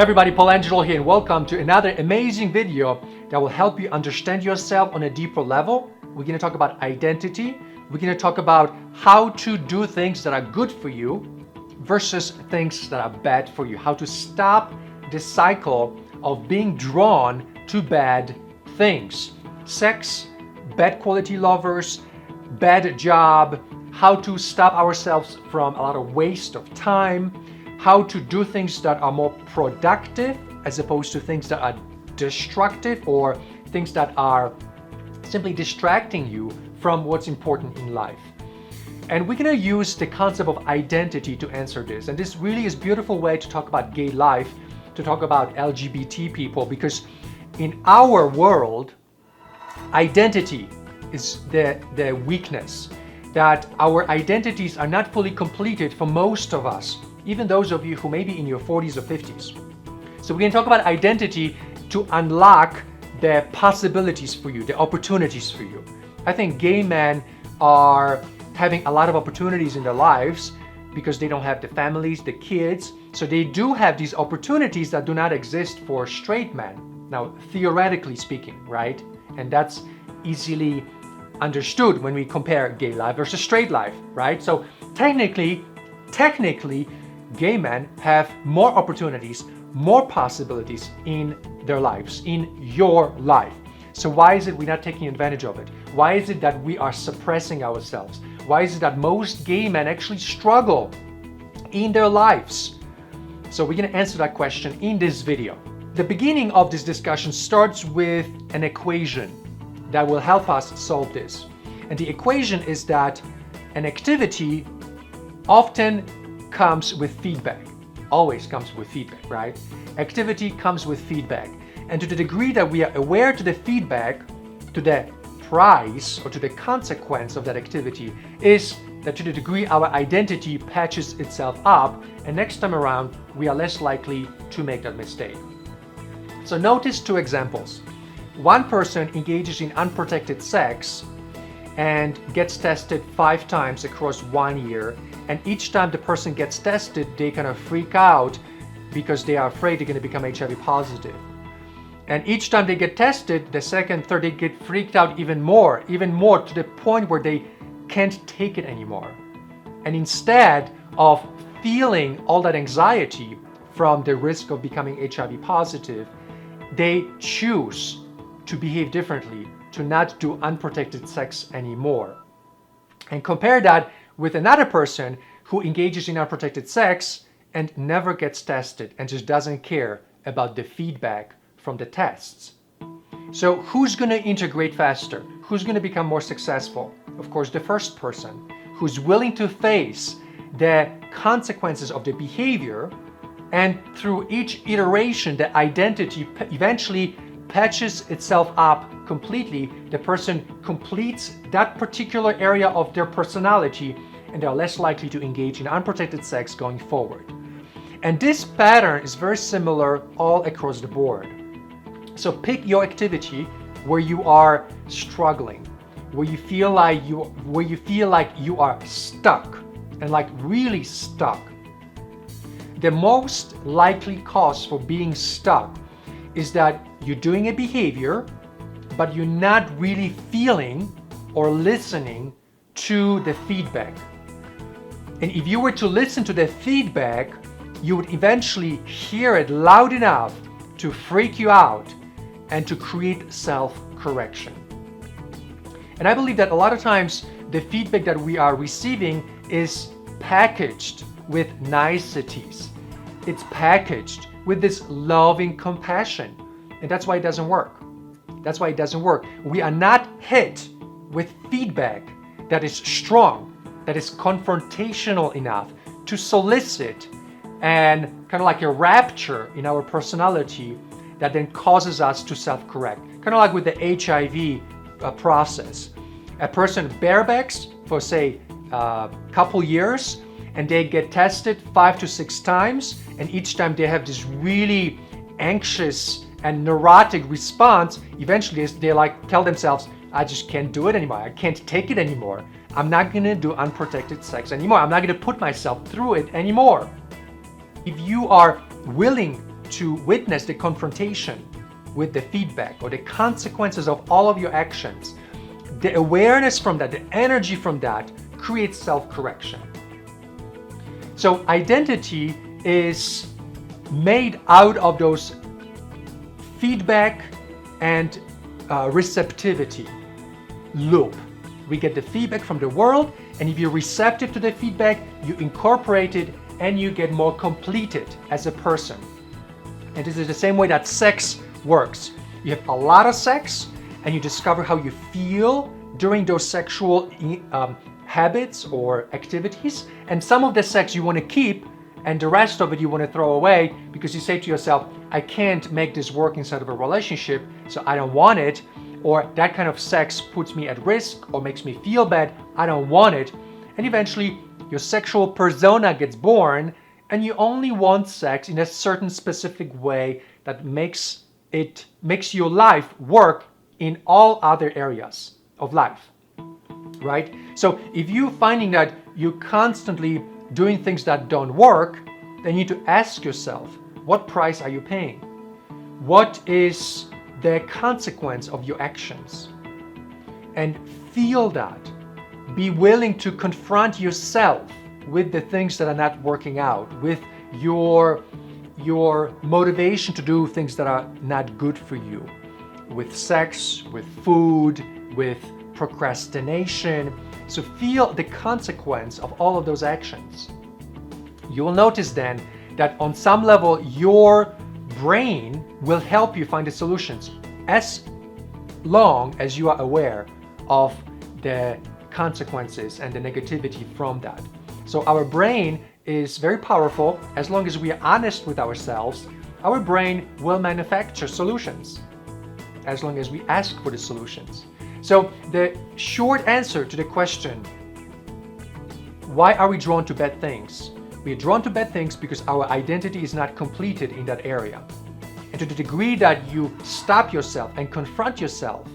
everybody, Paul Angelo here, and welcome to another amazing video that will help you understand yourself on a deeper level. We're going to talk about identity. We're going to talk about how to do things that are good for you versus things that are bad for you. How to stop the cycle of being drawn to bad things. Sex, bad quality lovers, bad job, how to stop ourselves from a lot of waste of time, how to do things that are more productive as opposed to things that are destructive or things that are simply distracting you from what's important in life. And we're going to use the concept of identity to answer this. And this really is a beautiful way to talk about gay life, to talk about LGBT people, because in our world, identity is the weakness, that our identities are not fully completed for most of us, even those of you who may be in your 40s or 50s. So we're going to talk about identity to unlock the possibilities for you, the opportunities for you. I think gay men are having a lot of opportunities in their lives because they don't have the families, the kids. So they do have these opportunities that do not exist for straight men. Now, theoretically speaking, right? And that's easily understood when we compare gay life versus straight life, right? So technically, gay men have more opportunities, more possibilities in their lives, in your life. So why is it we're not taking advantage of it? Why is it that we are suppressing ourselves? Why is it that most gay men actually struggle in their lives? So we're going to answer that question in this video. The beginning of this discussion starts with an equation that will help us solve this. And the equation is that an activity often comes with feedback. Always comes with feedback, right? Activity comes with feedback. And to the degree that we are aware to the feedback, to the price or to the consequence of that activity, is that to the degree our identity patches itself up, and next time around we are less likely to make that mistake. So notice two examples. One person engages in unprotected sex and gets tested 5 times across 1 year, and each time the person gets tested, they kind of freak out because they are afraid they're going to become HIV positive. And each time they get tested, the second, third, they get freaked out even more to the point where they can't take it anymore. And instead of feeling all that anxiety from the risk of becoming HIV positive, they choose to behave differently, to not do unprotected sex anymore. And compare that with another person who engages in unprotected sex and never gets tested and just doesn't care about the feedback from the tests. So who's going to integrate faster? Who's going to become more successful? Of course, the first person who's willing to face the consequences of the behavior, and through each iteration, the identity eventually patches itself up completely. The person completes that particular area of their personality, and they are less likely to engage in unprotected sex going forward. And this pattern is very similar all across the board. So pick your activity where you are struggling, where you feel like you are stuck, and like really stuck. The most likely cause for being stuck is that you're doing a behavior, but you're not really feeling or listening to the feedback. And if you were to listen to the feedback, you would eventually hear it loud enough to freak you out and to create self-correction. And I believe that a lot of times the feedback that we are receiving is packaged with niceties. It's packaged with this loving compassion. And that's why it doesn't work. That's why it doesn't work. We are not hit with feedback that is strong, that is confrontational enough to solicit and kind of like a rapture in our personality that then causes us to self-correct. Kind of like with the HIV process. A person barebacks for say a couple years, and they get tested 5 to 6 times, and each time they have this really anxious and neurotic response. Eventually they like tell themselves, I just can't do it anymore. I can't take it anymore. I'm not gonna do unprotected sex anymore. I'm not gonna put myself through it anymore. If you are willing to witness the confrontation with the feedback or the consequences of all of your actions, the awareness from that, the energy from that creates self-correction. So identity is made out of those feedback and receptivity loop. We get the feedback from the world, and if you're receptive to the feedback, you incorporate it and you get more completed as a person. And this is the same way that sex works. You have a lot of sex and you discover how you feel during those sexual habits or activities, and some of the sex you want to keep and the rest of it you want to throw away because you say to yourself, I can't make this work inside of a relationship, so I don't want it, or that kind of sex puts me at risk or makes me feel bad, I don't want it. And eventually your sexual persona gets born and you only want sex in a certain specific way that makes your life work in all other areas of life, right? So if you're finding that you're constantly doing things that don't work, then you need to ask yourself, what price are you paying? What is the consequence of your actions? And feel that. Be willing to confront yourself with the things that are not working out, with your motivation to do things that are not good for you, with sex, with food, with procrastination. So feel the consequence of all of those actions. You will notice then that on some level your brain will help you find the solutions as long as you are aware of the consequences and the negativity from that. So our brain is very powerful. As long as we are honest with ourselves, our brain will manufacture solutions as long as we ask for the solutions. So the short answer to the question, why are we drawn to bad things? We are drawn to bad things because our identity is not completed in that area. And to the degree that you stop yourself and confront yourself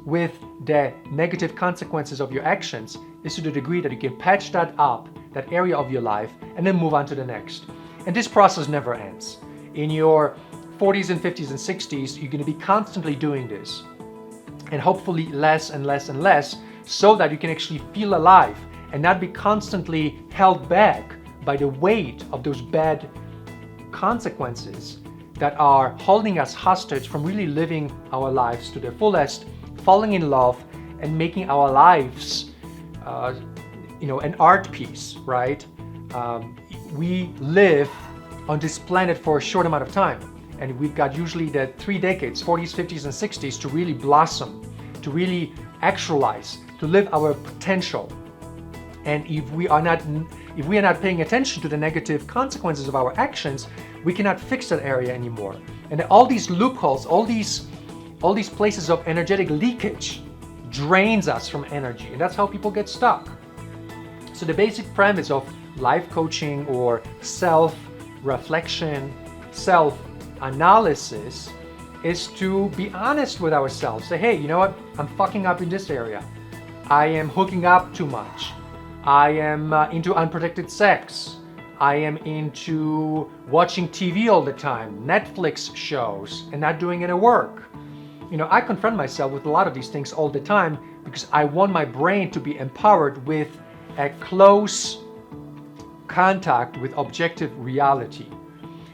with the negative consequences of your actions is to the degree that you can patch that up, that area of your life, and then move on to the next. And this process never ends. In your 40s and 50s and 60s, you're going to be constantly doing this. And hopefully less and less and less, so that you can actually feel alive and not be constantly held back by the weight of those bad consequences that are holding us hostage from really living our lives to the fullest, falling in love, and making our lives an art piece, right? We live on this planet for a short amount of time, and we've got usually the 3 decades, 40s, 50s, and 60s, to really blossom, to really actualize, to live our potential. And if we are not paying attention to the negative consequences of our actions, we cannot fix that area anymore. And all these loopholes, all these places of energetic leakage drains us from energy, and that's how people get stuck. So the basic premise of life coaching or self-reflection, self-analysis is to be honest with ourselves. Say, hey, you know what? I'm fucking up in this area. I am hooking up too much. I am into unprotected sex. I am into watching TV all the time, Netflix shows, and not doing any work. I confront myself with a lot of these things all the time because I want my brain to be empowered with a close contact with objective reality.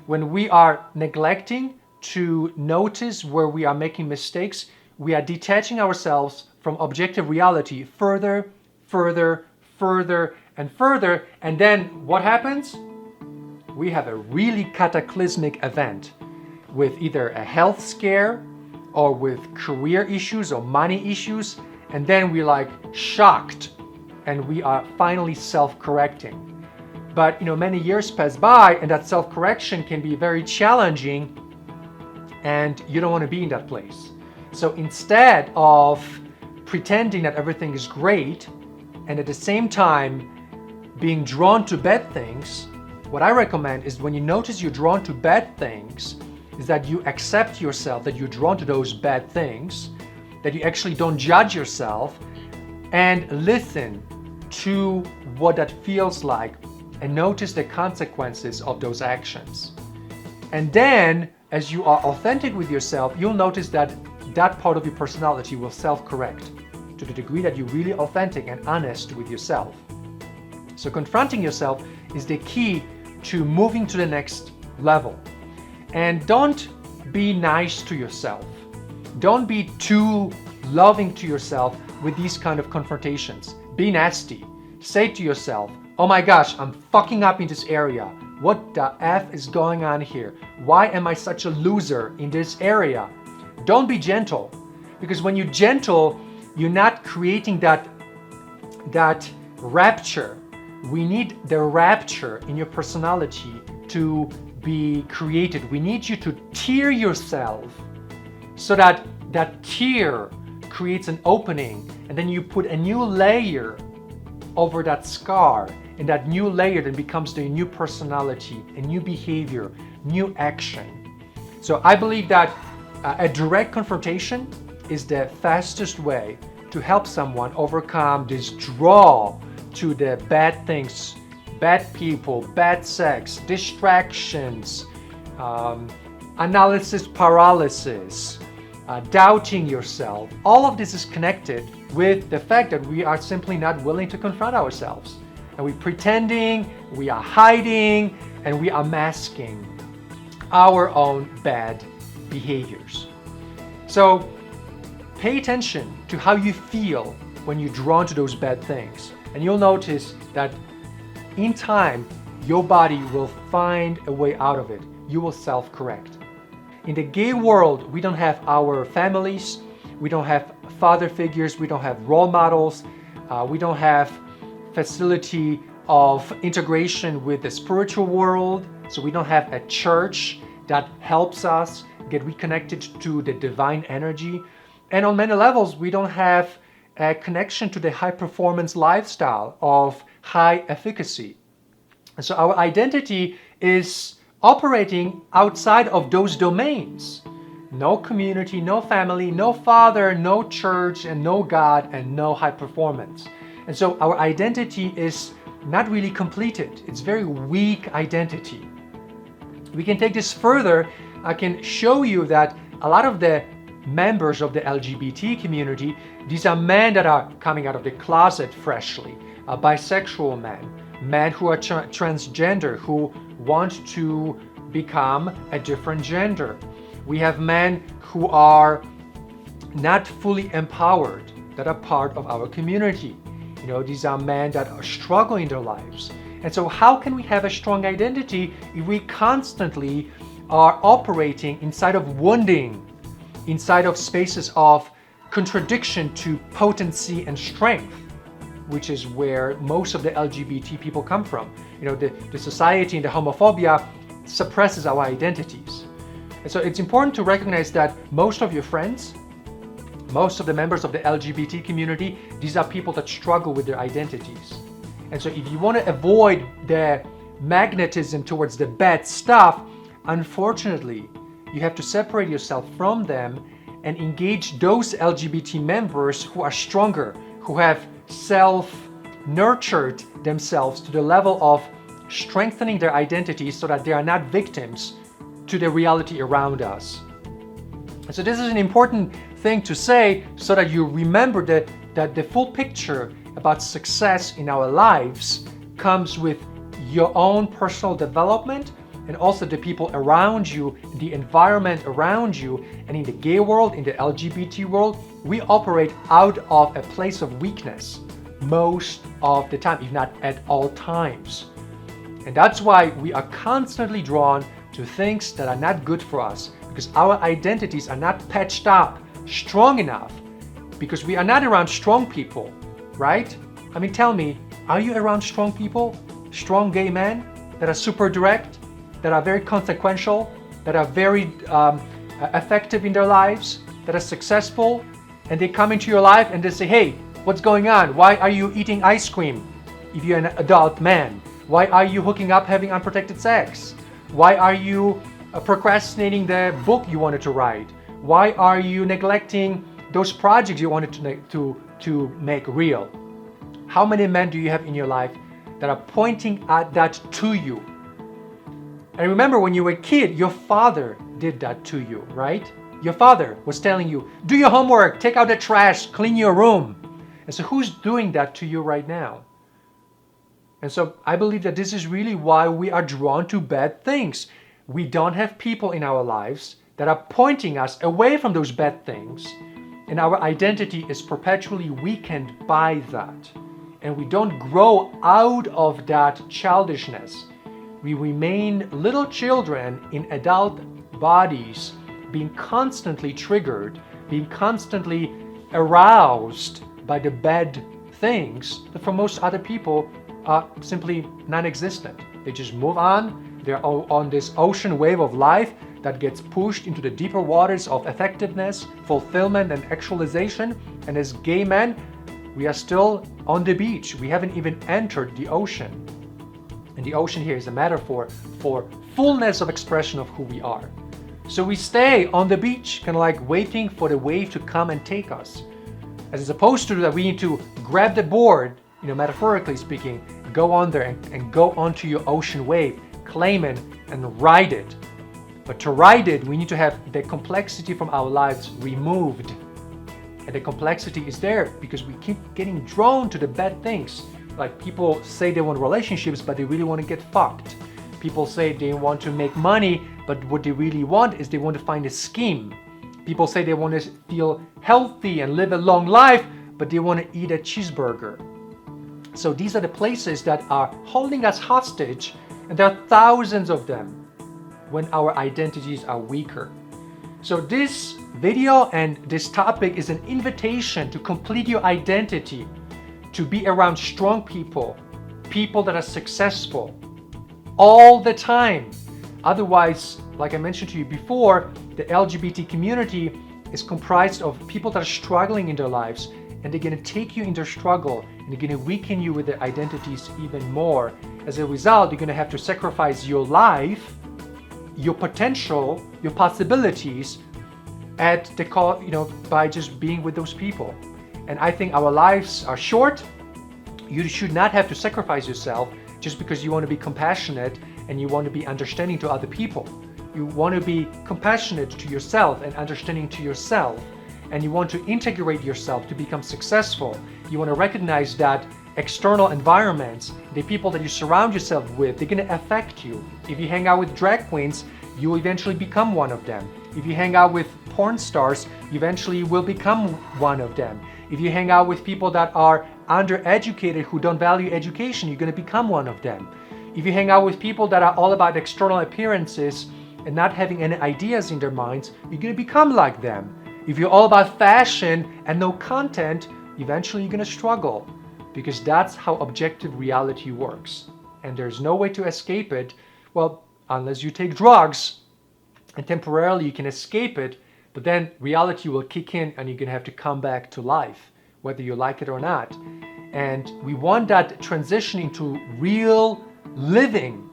When we are neglecting to notice where we are making mistakes, we are detaching ourselves from objective reality further, and further, and then what happens? We have a really cataclysmic event with either a health scare or with career issues or money issues, and then we're like shocked and we are finally self-correcting. But many years pass by and that self-correction can be very challenging, and you don't want to be in that place. So instead of pretending that everything is great and at the same time being drawn to bad things, what I recommend is when you notice you're drawn to bad things, is that you accept yourself that you're drawn to those bad things, that you actually don't judge yourself, and listen to what that feels like and notice the consequences of those actions. And then, as you are authentic with yourself, you'll notice that that part of your personality will self-correct to the degree that you're really authentic and honest with yourself. So confronting yourself is the key to moving to the next level. And don't be nice to yourself. Don't be too loving to yourself with these kind of confrontations. Be nasty. Say to yourself, oh my gosh, I'm fucking up in this area. What the F is going on here? Why am I such a loser in this area? Don't be gentle, because when you're gentle, you're not creating that rapture. We need the rapture in your personality to be created. We need you to tear yourself so that that tear creates an opening, and then you put a new layer over that scar, and that new layer then becomes the new personality, a new behavior, new action. So I believe that a direct confrontation is the fastest way to help someone overcome this draw to the bad things, bad people, bad sex, distractions, analysis paralysis, doubting yourself. All of this is connected with the fact that we are simply not willing to confront ourselves. And we're pretending, we are hiding, and we are masking our own bad behaviors. So pay attention to how you feel when you're drawn to those bad things. And you'll notice that in time, your body will find a way out of it. You will self-correct. In the gay world, we don't have our families, we don't have father figures, we don't have role models, we don't have facility of integration with the spiritual world. So we don't have a church that helps us get reconnected to the divine energy. And on many levels, we don't have a connection to the high performance lifestyle of high efficacy. And so our identity is operating outside of those domains. No community, no family, no father, no church, and no God, and no high performance. And so our identity is not really completed. It's very weak identity. We can take this further. I can show you that a lot of the members of the LGBT community, these are men that are coming out of the closet freshly, bisexual men who are transgender, who want to become a different gender. We have men who are not fully empowered, that are part of our community. You know, these are men that are struggling in their lives. And so how can we have a strong identity if we constantly are operating inside of wounding, inside of spaces of contradiction to potency and strength, which is where most of the LGBT people come from. You know, the society and the homophobia suppresses our identities. And so it's important to recognize that most of your friends, most of the members of the LGBT community, these are people that struggle with their identities. And so if you want to avoid the magnetism towards the bad stuff, unfortunately, you have to separate yourself from them and engage those LGBT members who are stronger, who have self-nurtured themselves to the level of strengthening their identity so that they are not victims to the reality around us. And so this is an important thing to say so that you remember that the full picture about success in our lives comes with your own personal development and also the people around you, the environment around you. And in the gay world, in the LGBT world, we operate out of a place of weakness most of the time, if not at all times. And that's why we are constantly drawn to things that are not good for us, because our identities are not patched up strong enough, because we are not around strong people, right? I mean, tell me, are you around strong people? Strong gay men that are super direct, that are very consequential, that are very effective in their lives, that are successful, and they come into your life and they say, hey, what's going on? Why are you eating ice cream if you're an adult man? Why are you hooking up, having unprotected sex? Why are you procrastinating the book you wanted to write? Why are you neglecting those projects you wanted to make real? How many men do you have in your life that are pointing at that to you? And remember, when you were a kid, your father did that to you, right? Your father was telling you, do your homework, take out the trash, clean your room. And so who's doing that to you right now? And so I believe that this is really why we are drawn to bad things. We don't have people in our lives that are pointing us away from those bad things. And our identity is perpetually weakened by that. And we don't grow out of that childishness. We remain little children in adult bodies, being constantly triggered, being constantly aroused by the bad things that for most other people are simply non-existent. They just move on. They're on this ocean wave of life that gets pushed into the deeper waters of effectiveness, fulfillment, and actualization. And as gay men, we are still on the beach. We haven't even entered the ocean. And the ocean here is a metaphor for fullness of expression of who we are. So we stay on the beach, kind of like waiting for the wave to come and take us. As opposed to that, we need to grab the board, metaphorically speaking, go on there and go onto your ocean wave, claim it and ride it. But to ride it, we need to have the complexity from our lives removed. And the complexity is there because we keep getting drawn to the bad things. Like people say they want relationships, but they really want to get fucked. People say they want to make money, but what they really want is they want to find a scheme. People say they want to feel healthy and live a long life, but they want to eat a cheeseburger. So these are the places that are holding us hostage, and there are thousands of them when our identities are weaker. So this video and this topic is an invitation to complete your identity, to be around strong people, people that are successful all the time. Otherwise, like I mentioned to you before, the LGBT community is comprised of people that are struggling in their lives, and they're going to take you in their struggle and they're going to weaken you with their identities even more. As a result, you're going to have to sacrifice your life, your potential, your possibilities at the call, by just being with those people. And I think our lives are short. You should not have to sacrifice yourself just because you want to be compassionate and you want to be understanding to other people. You want to be compassionate to yourself and understanding to yourself. And you want to integrate yourself to become successful. You want to recognize that external environments, the people that you surround yourself with, they're going to affect you. If you hang out with drag queens, you will eventually become one of them. If you hang out with porn stars, you eventually will become one of them. If you hang out with people that are undereducated, who don't value education, you're going to become one of them. If you hang out with people that are all about external appearances and not having any ideas in their minds, you're going to become like them. If you're all about fashion and no content, eventually you're going to struggle, because that's how objective reality works. And there's no way to escape it, well, unless you take drugs, and temporarily you can escape it, but then reality will kick in and you're going to have to come back to life, whether you like it or not. And we want that transition into real living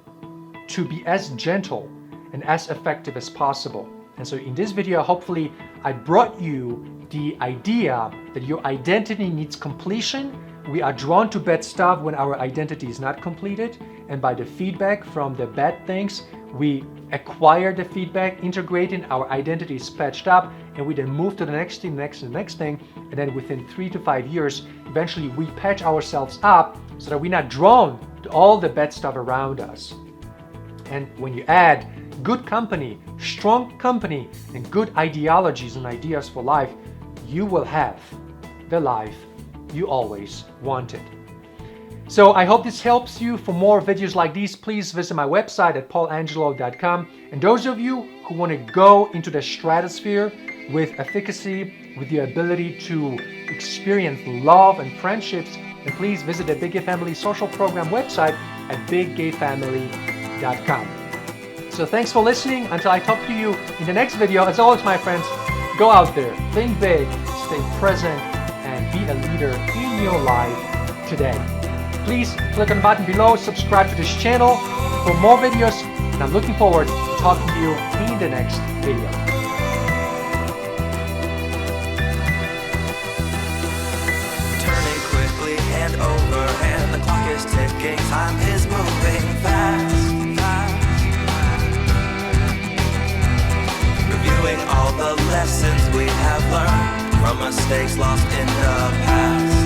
to be as gentle and as effective as possible. And so in this video, hopefully I brought you the idea that your identity needs completion. We are drawn to bad stuff when our identity is not completed. And by the feedback from the bad things, we acquire the feedback, integrate in, our identity is patched up, and we then move to the next thing, next thing. And then within 3 to 5 years, eventually we patch ourselves up so that we're not drawn to all the bad stuff around us. And when you add good company, strong company, and good ideologies and ideas for life, you will have the life you always wanted. So I hope this helps you. For more videos like these, please visit my website at paulangelo.com. And those of you who want to go into the stratosphere with efficacy, with the ability to experience love and friendships, then please visit the Big Gay Family Social Program website at biggayfamily.com. So thanks for listening. Until I talk to you in the next video, as always, my friends, go out there, think big, stay present, and be a leader in your life today. Please click on the button below, subscribe to this channel for more videos, and I'm looking forward to talking to you in the next video. Turning quickly and over, and the clock is ticking, time is moving fast. lessons we have learned from mistakes lost in the past.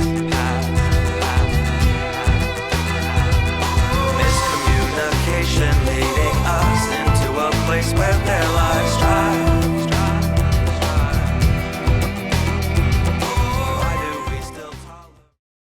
Miscommunication leading us into a place where there lies